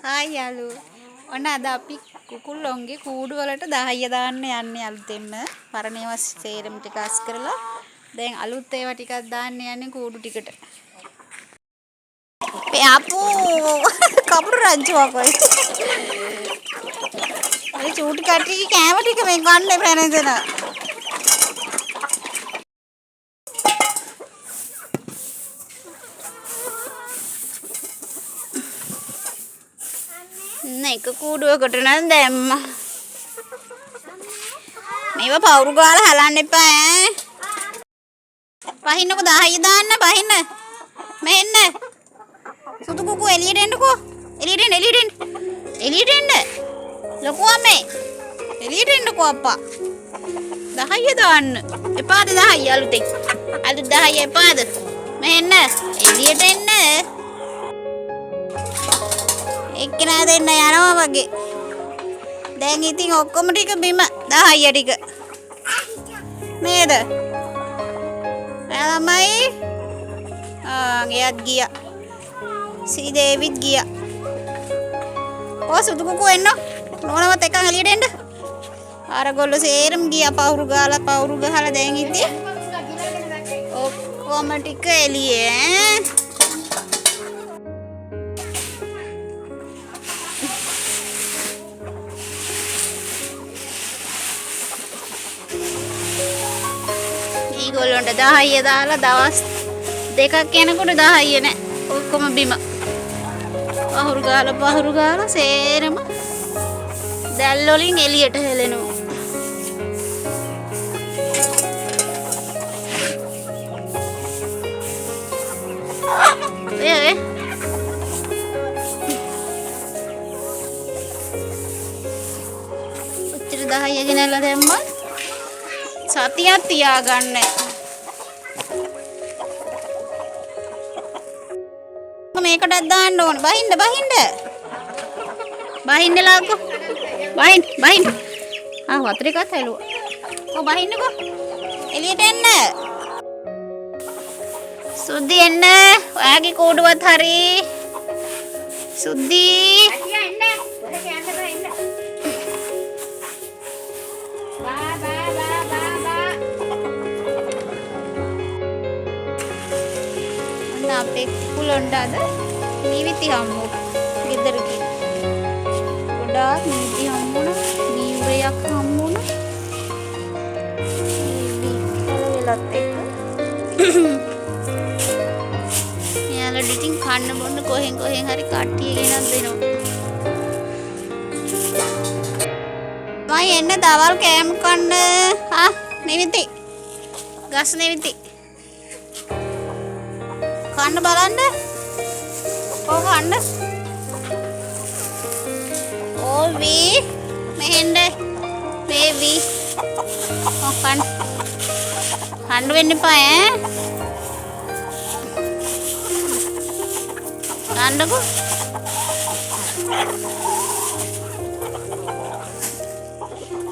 Hi යාළුවෝ. ඔන්න අද අපි කුකුල්ලොන්ගේ කූඩු වලට දහය දාන්න යන්නේ අලුතෙන්ම. පරණ ඒවා සේරම ටික අස් කරලා දැන් අලුත් ඒවා ටිකක් දාන්න යන්නේ කූඩු ටිකට. අපෝ කපුරු රංචුවක් වයි. අර චූටි කට්ටියගේ කෑම ටික මේ ගන්න පැනදෙන. එක කූඩුවකට නම් දැම්මා. මේවා පවුරු ගාලා හලන්න එපා ඈ. පහින්නකෝ 10 දාන්න පහින්න. මෙන්න. සුදු කුකු එළියට එන්නකෝ. එළියට එන්න. ලොකු අම්මේ. එළියට එන්නකෝ අප්පා. 10 දාන්න. එපාද 10 අලුතෙන්. අලුත් 10 එපාද? මෙන්න. එළියට එන්න. එක්කෙනා දෙන්න යනවා වගේ. දැන් ඉතින් ඔක්කොම ටික බිම 10 ටික. නේද? ළමයි ගියත් ගියා. සීදේවිත් ගියා. සුදු කුකු එන්න. නෝනවත් එකන් එළියට එන්න. අරගොල්ලෝ සේරම ගියා පවුරු ගහලා දැන් ඉතින් ඔක්කොම ටික එළියේ. ඒගොල්ලන්ට 10 දාලා දවස් දෙකක් යනකොට 10 නෑ. ඔක්කොම බිම. පහුරු ගාලා සේරම දැල් වලින් එළියට හෙලෙනවා. ඔච්චර 10 ගෙනල්ලා දැම්මා. සතියක් තියාගන්න. මේකටත් දාන්න ඕන. බහින්න ලාකෝ. බහින්න. වතුර එකත් හැලුවා. බහින්නකෝ. එළියට එන්න. සුද්දි එන්න. ඔයාගේ කූඩුවත් හරි. සුද්දි. අපේ කුකුලොන්ට අද නීවිති හම්බු ගෙදර ගිහින් ගොඩාක් නීවිති හම්බුණා. නීවරයක් හම්බුණා. වෙලත් එක්ක යාළුවෝ ඩිටින් කන්න බොන්න කොහෙන් හරි කට්ටිය ගෙනත් දෙනවා. මම එන්න දවල් කෑම කන්න. නීවිති ගස් නීවිති කන්න බලන්න. කන්න. ඕවි මෙහෙන්ද බේබි. කන්න වෙන්න එපා ඈ. කන්නකෝ.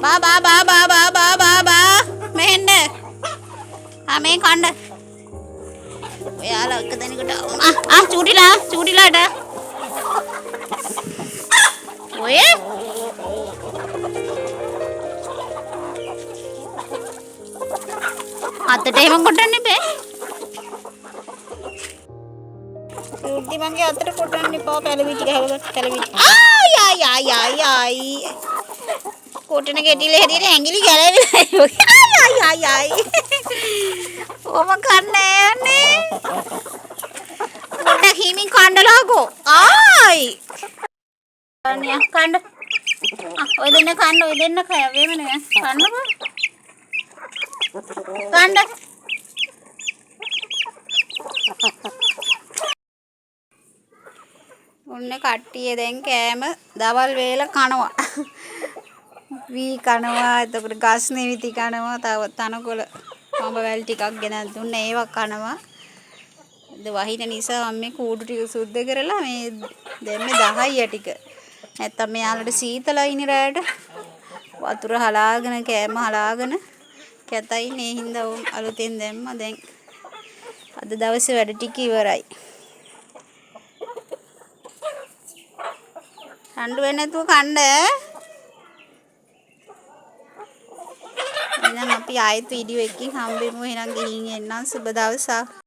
බා මෙහෙන්ද. මේ කන්න. ඔයාලා එක දෙනෙකුට චූටිලාට ඔය අතට එහෙම කොටන්න එපා. චූටි මගේ අතට කොටන්න එපා. පැලවිටි ගහලා පැලවිටි. ආයි කොටන ගෙඩිල හැදියේ ඇඟිලි ගැලවිලා. ඔම කන්නේ යන්නේ. පොඩ්ඩක් හිමින් කණ්ඩලාකෝ. කන්න. ඔය දෙන්න කන්න. කය වේම නේ. කන්නකෝ. කන්න. ඔන්න කට්ටිය දැන් කෑම දවල් වේල කනවා. වී කනවා. එතකොට ගස් නෙවිති කනවා. තව තනකොළ පඹ වැල් ටිකක් ගෙනත් දුන්න ඒවා කනවා. වහින නිසා මම මේ කූඩු ටික සුද්ධ කරලා මේ දැම්මේ 10 ටික. නැත්තම් මෙයාලට සීතලයිනේ රැයට. වතුර හලාගෙන කෑම හලාගෙන කැතයි නේ හින්දා අලුතෙන් දැම්මා. දැන් අද දවසේ වැඩ ටික ඉවරයි. රණ්ඩු වෙන්නේ නැතුව කන්න. එහෙනම් අපි ආයෙත් වීඩියෝ එකකින් හම්බෙමු. එහෙනම් ගිහින් එන්නම්. සුබ දවසක්.